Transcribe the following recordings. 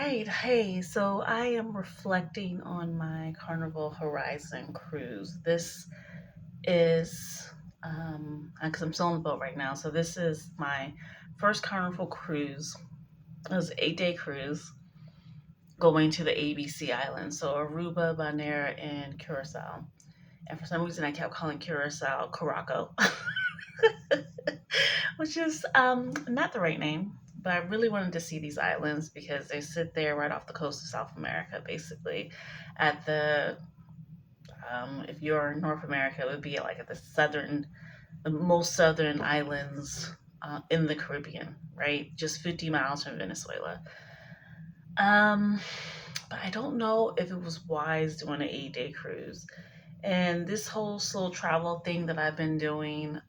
right. Hey, so I am reflecting on my Carnival Horizon cruise. This is, because I'm still on the boat right now, so this is my first Carnival cruise. It was an 8-day cruise going to the ABC Islands, so Aruba, Bonaire, and Curacao. And for some reason, I kept calling Curacao Caraco, which is not the right name. But I really wanted to see these islands because they sit there right off the coast of South America, basically. At the, if you're in North America, it would be like at the most southern islands in the Caribbean, right? Just 50 miles from Venezuela. Um, but I don't know if it was wise doing an 8-day cruise. And this whole slow travel thing that I've been doing,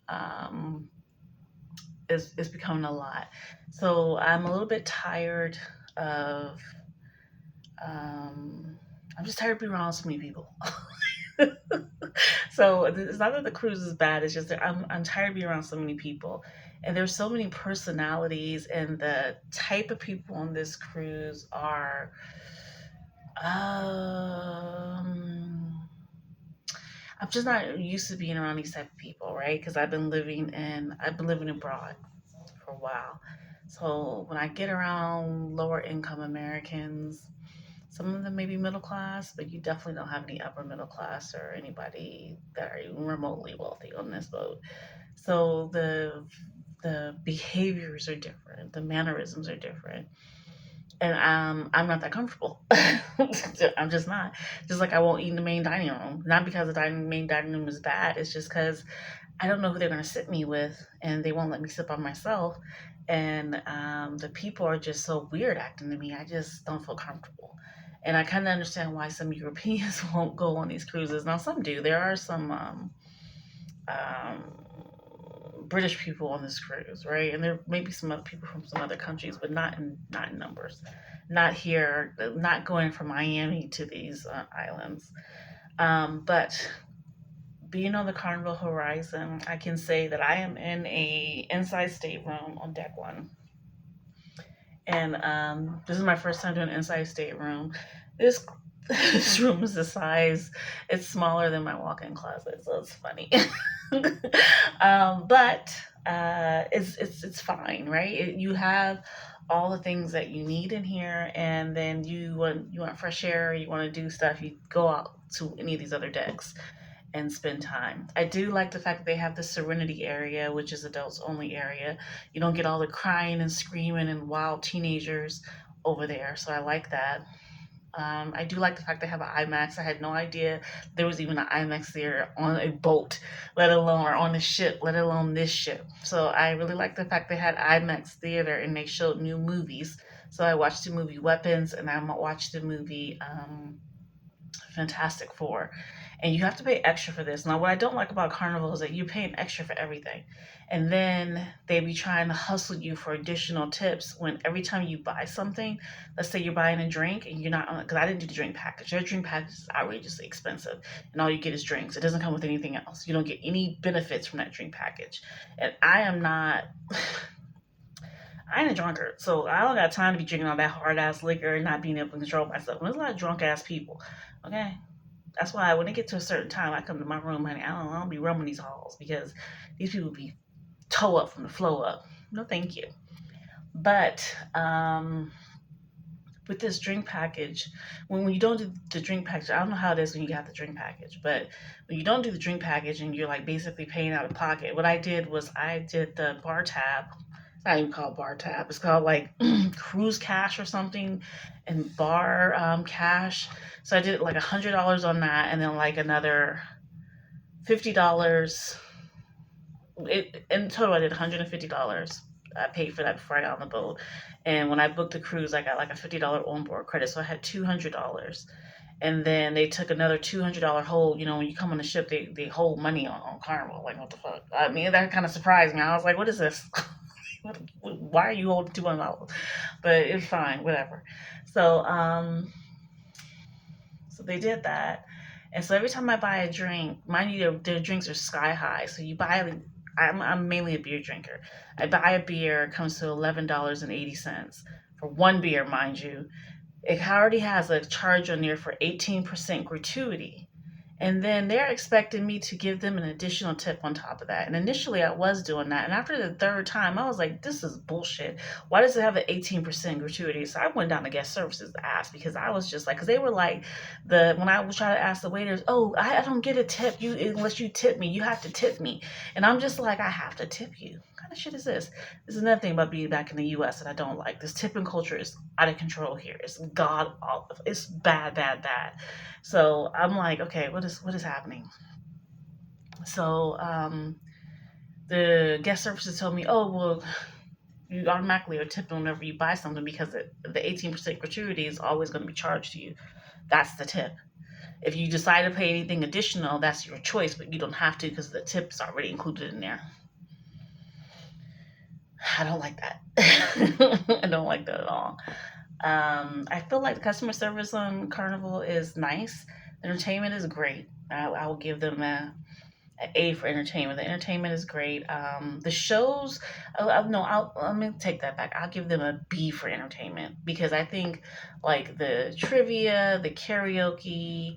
is becoming a lot. So I'm a little bit tired of. Um, I'm just tired of being around so many people. So it's not that the cruise is bad. It's just that I'm tired of being around so many people, and there's so many personalities, and the type of people on this cruise are. Um, I'm just not used to being around these type of people, right? Because I've been living abroad for a while. So when I get around lower income Americans, some of them may be middle class, but you definitely don't have any upper middle class or anybody that are even remotely wealthy on this boat. So the behaviors are different, the mannerisms are different, and I'm not that comfortable. I'm just not. Just like I won't eat in the main dining room, not because main dining room is bad. It's just because I don't know who they're going to sit me with, and they won't let me sit by myself. And the people are just so weird acting to me. I just don't feel comfortable. And I kind of understand why some Europeans won't go on these cruises. Now, some do. There are some British people on this cruise, right? And there may be some other people from some other countries, but not in numbers. Not here. Not going from Miami to these islands. But being on the Carnival Horizon, I can say that I am in a inside stateroom on deck one, and this is my first time doing an inside stateroom. This this room is the size; it's smaller than my walk-in closet, so it's funny. But it's fine, right? You have all the things that you need in here, and then you want fresh air, you want to do stuff, you go out to any of these other decks and spend time. I do like the fact that they have the Serenity area, which is adults only area. You don't get all the crying and screaming and wild teenagers over there, so I like that. I do like the fact they have an IMAX. I had no idea there was even an IMAX there on a boat, let alone or on a ship, let alone this ship. So I really like the fact they had IMAX theater and they showed new movies. So I watched the movie Weapons and I watched the movie Fantastic Four. And you have to pay extra for this. Now, what I don't like about Carnival is that you're paying extra for everything. And then they be trying to hustle you for additional tips when every time you buy something, let's say you're buying a drink and you're not on, because I didn't do the drink package. Their drink package is outrageously expensive. And all you get is drinks. It doesn't come with anything else. You don't get any benefits from that drink package. And I am not. I ain't a drunkard, so I don't got time to be drinking all that hard ass liquor and not being able to control myself. And there's a lot of drunk ass people. Okay, that's why when they get to a certain time, I come to my room, honey. I don't be roaming these halls because these people be toe up from the flow up. No, thank you. But with this drink package, when you don't do the drink package, I don't know how it is when you got the drink package, but when you don't do the drink package and you're like basically paying out of pocket, what I did was I did the bar tab. It's not even called bar tab. It's called like cruise cash or something, and bar cash. So I did like $100 on that, and then like another $50. In total, I did $150. I paid for that before I got on the boat. And when I booked the cruise, I got like a $50 onboard credit. So I had $200. And then they took another $200 hold. You know, when you come on the ship, they hold money on Carnival. Like, what the fuck? I mean, that kind of surprised me. I was like, what is this? Why are you holding $200? But it's fine, whatever. So, so they did that. And so every time I buy a drink, mind you, their drinks are sky high. So you buy, I'm mainly a beer drinker. I buy a beer, it comes to $11.80 for one beer, mind you. It already has a charge on there for 18% gratuity. And then they're expecting me to give them an additional tip on top of that. And initially I was doing that. And after the third time, I was like, this is bullshit. Why does it have an 18% gratuity? So I went down to guest services to ask, because I was just like, because they were like, when I was trying to ask the waiters, oh, I don't get a tip you unless you tip me. You have to tip me. And I'm just like, I have to tip you. What kind of shit is this? This is another thing about being back in the US that I don't like. This tipping culture is out of control here. It's god awful. It's bad, bad, bad. So I'm like, okay, what is happening? So the guest services told me, oh well, you automatically are tipping whenever you buy something, because the 18% gratuity is always going to be charged to you. That's the tip. If you decide to pay anything additional, that's your choice, but you don't have to, because the tip's already included in there. I don't like that. I don't like that at all. I feel like the customer service on Carnival is nice. The entertainment is great. I will give them an A for entertainment. The entertainment is great. The shows, no, let me take that back. I'll give them a B for entertainment, because I think like the trivia, the karaoke,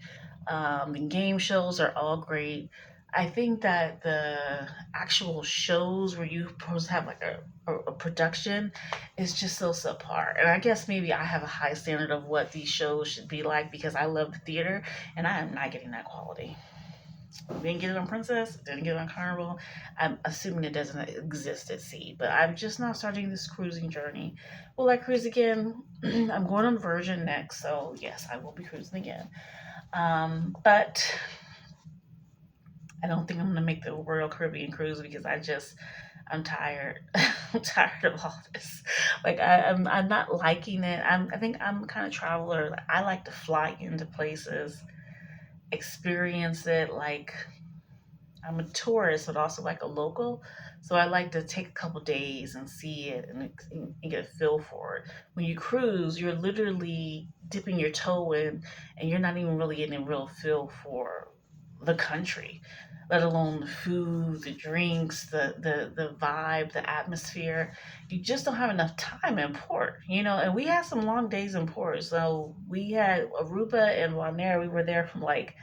the game shows are all great. I think that the actual shows where you supposed to have like a production is just so subpar. And I guess maybe I have a high standard of what these shows should be like, because I love the theater and I am not getting that quality. Didn't get it on Princess, didn't get it on Carnival. I'm assuming it doesn't exist at sea, but I'm just now starting this cruising journey. Will I cruise again? I'm going on Virgin next, so yes, I will be cruising again. But I don't think I'm gonna make the Royal Caribbean cruise, because I'm tired. I'm tired of all this. Like I'm not liking it. I think I'm kind of traveler. I like to fly into places, experience it. Like I'm a tourist, but also like a local. So I like to take a couple days and see it, and get a feel for it. When you cruise, you're literally dipping your toe in, and you're not even really getting a real feel for the country, let alone the food, the drinks, the vibe, the atmosphere. You just don't have enough time in port, And we had some long days in port. So we had Aruba and Bonaire. We were there from like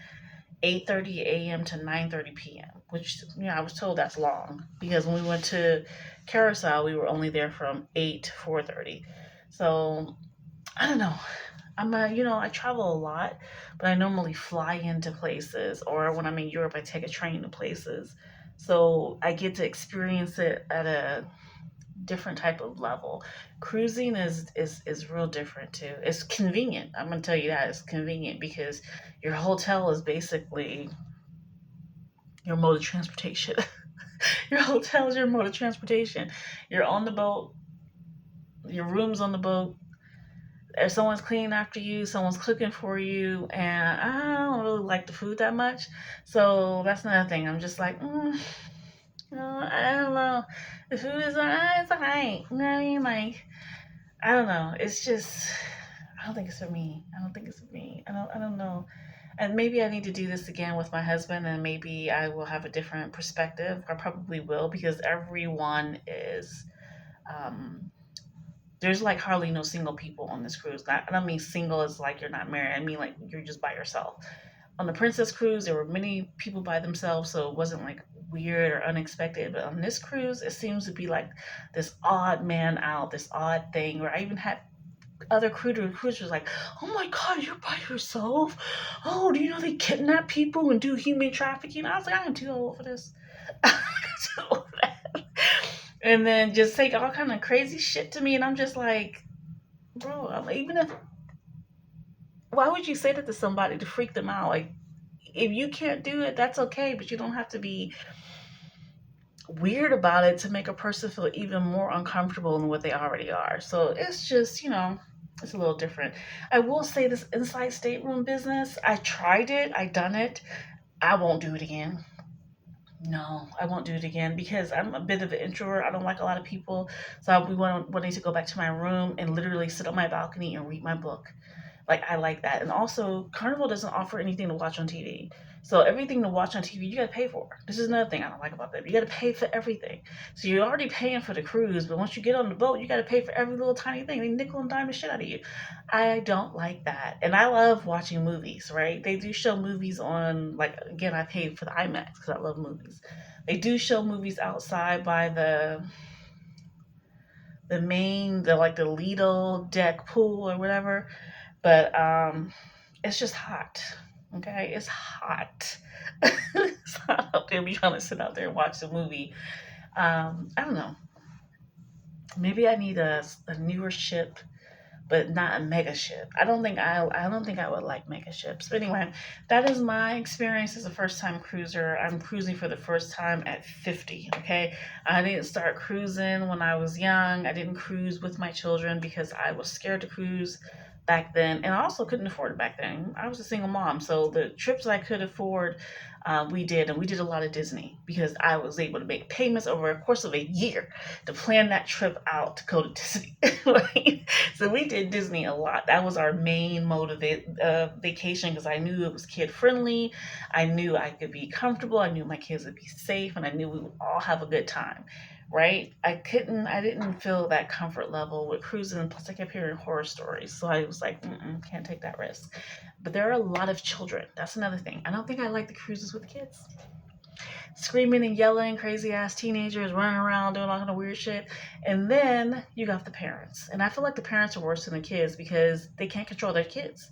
8:30 a.m. to 9:30 p.m., which I was told that's long, because when we went to Carousel, we were only there from 8 to 4:30. So I don't know. I travel a lot, but I normally fly into places, or when I'm in Europe, I take a train to places. So I get to experience it at a different type of level. Cruising is real different too. It's convenient. I'm gonna tell you that it's convenient, because your hotel is basically your mode of transportation. Your hotel is your mode of transportation. You're on the boat. Your room's on the boat. If someone's cleaning after you, someone's cooking for you, and I don't really like the food that much. So that's another thing. I'm just like, I don't know. The food is it's alright. You know what I mean? Like, I don't know. It's just, I don't think it's for me. I don't think it's for me. I don't know. And maybe I need to do this again with my husband, and maybe I will have a different perspective. I probably will, because everyone is, um, there's like hardly no single people on this cruise. I don't mean single as like you're not married. I mean like you're just by yourself. On the Princess cruise, there were many people by themselves, so it wasn't like weird or unexpected. But on this cruise, it seems to be like this odd man out, this odd thing. Where I even had other cruisers like, "Oh my God, you're by yourself? Oh, do you know they kidnap people and do human trafficking?" I was like, "I am too old for this." Too old for that. And then just say all kind of crazy shit to me, and I'm just like, bro, even if, why would you say that to somebody to freak them out? Like, if you can't do it, that's okay, but you don't have to be weird about it to make a person feel even more uncomfortable than what they already are. So it's just, it's a little different. I will say this inside stateroom business, I tried it, I done it. I won't do it again. No, I won't do it again, because I'm a bit of an introvert. I don't like a lot of people. So I'll be wanting to go back to my room and literally sit on my balcony and read my book. Like, I like that. And also, Carnival doesn't offer anything to watch on TV. So everything to watch on TV, you gotta pay for. This is another thing I don't like about that. You gotta pay for everything. So you're already paying for the cruise, but once you get on the boat, you gotta pay for every little tiny thing. They nickel and dime the shit out of you. I don't like that. And I love watching movies, right? They do show movies on, like, again, I paid for the IMAX because I love movies. They do show movies outside by the main, the like the Lido deck pool or whatever. But it's just hot. Okay, it's hot. It's hot out there. Be trying to sit out there and watch the movie. I don't know. Maybe I need a newer ship, but not a mega ship. I don't think I would like mega ships. But anyway, that is my experience as a first time cruiser. I'm cruising for the first time at 50. Okay, I didn't start cruising when I was young. I didn't cruise with my children because I was scared to cruise back then, and I also couldn't afford it back then. I was a single mom, so the trips I could afford, we did, and we did a lot of Disney because I was able to make payments over a course of a year to plan that trip out to go to Disney. Right? So we did Disney a lot. That was our main mode of vacation because I knew it was kid friendly. I knew I could be comfortable. I knew my kids would be safe, and I knew we would all have a good time. Right? I didn't feel that comfort level with cruising. Plus, I kept hearing horror stories, so I was like, can't take that risk. But there are a lot of children. That's another thing. I don't think I like the cruises with kids screaming and yelling, crazy ass teenagers running around doing all kind of weird shit. And then you got the parents. And I feel like the parents are worse than the kids because they can't control their kids.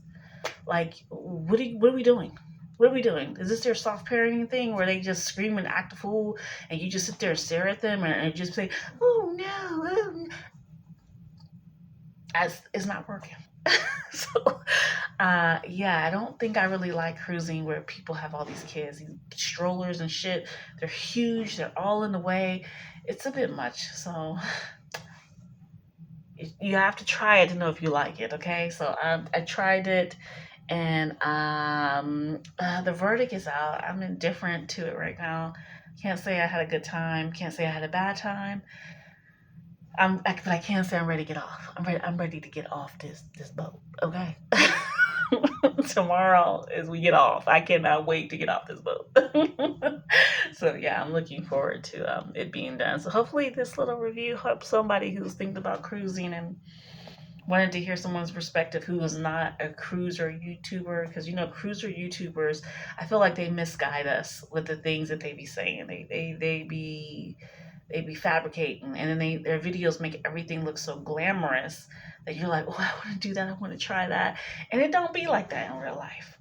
Like, what are we doing? What are we doing? Is this their soft parenting thing where they just scream and act a fool and you just sit there and stare at them and just say, oh no, oh no. It's not working. So, yeah, I don't think I really like cruising where people have all these kids, these strollers and shit. They're huge. They're all in the way. It's a bit much. So you have to try it to know if you like it. Okay. So I tried it, and the verdict is out. I'm indifferent to it right now. Can't say I had a good time. Can't say I had a bad time. But I can say I'm ready to get off. I'm ready to get off this boat. Okay. Tomorrow as we get off. I cannot wait to get off this boat. So yeah, I'm looking forward to it being done. So hopefully this little review helps somebody who's thinking about cruising and wanted to hear someone's perspective who is not a cruiser YouTuber, because cruiser YouTubers, I feel like they misguide us with the things that they be saying. They be fabricating, and then their videos make everything look so glamorous that you're like, oh, I want to do that, I want to try that, and it don't be like that in real life.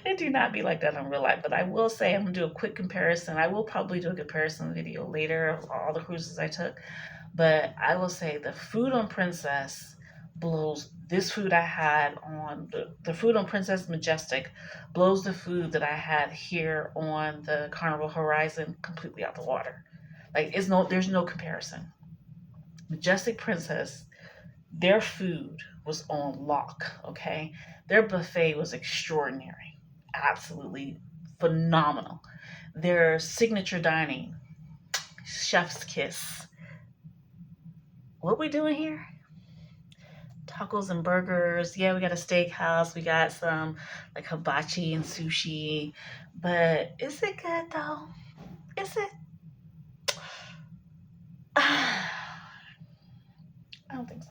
It do not be like that in real life. But I will say I'm gonna do a quick comparison. I will probably do a comparison video later of all the cruises I took, but I will say the food on Princess blows this food I had on the food on Princess Majestic blows the food that I had here on the Carnival Horizon completely out the water. Like there's no comparison. Majestic Princess, their food was on lock, okay? Their buffet was extraordinary. Absolutely phenomenal. Their signature dining, chef's kiss. What we doing here? Tacos and burgers. Yeah, we got a steakhouse. We got some like hibachi and sushi. But is it good though? Is it? I don't think so.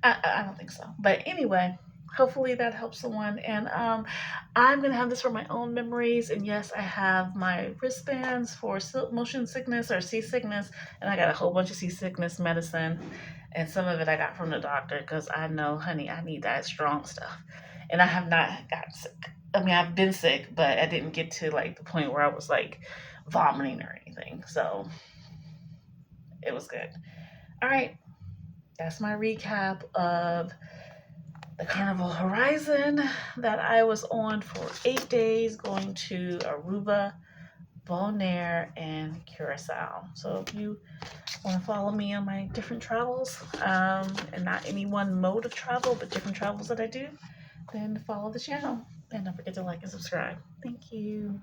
I don't think so. But anyway, hopefully that helps someone. And I'm gonna have this for my own memories. And yes, I have my wristbands for motion sickness or seasickness, and I got a whole bunch of seasickness medicine. And some of it I got from the doctor because I know, honey, I need that strong stuff. And I have not gotten sick. I mean, I've been sick, but I didn't get to like the point where I was like vomiting or anything. So it was good. All right, that's my recap of the Carnival Horizon that I was on for 8 days, going to Aruba, Bonaire, and Curacao. So if you want to follow me on my different travels, and not any one mode of travel, but different travels that I do, then follow the channel. And don't forget to like and subscribe. Thank you.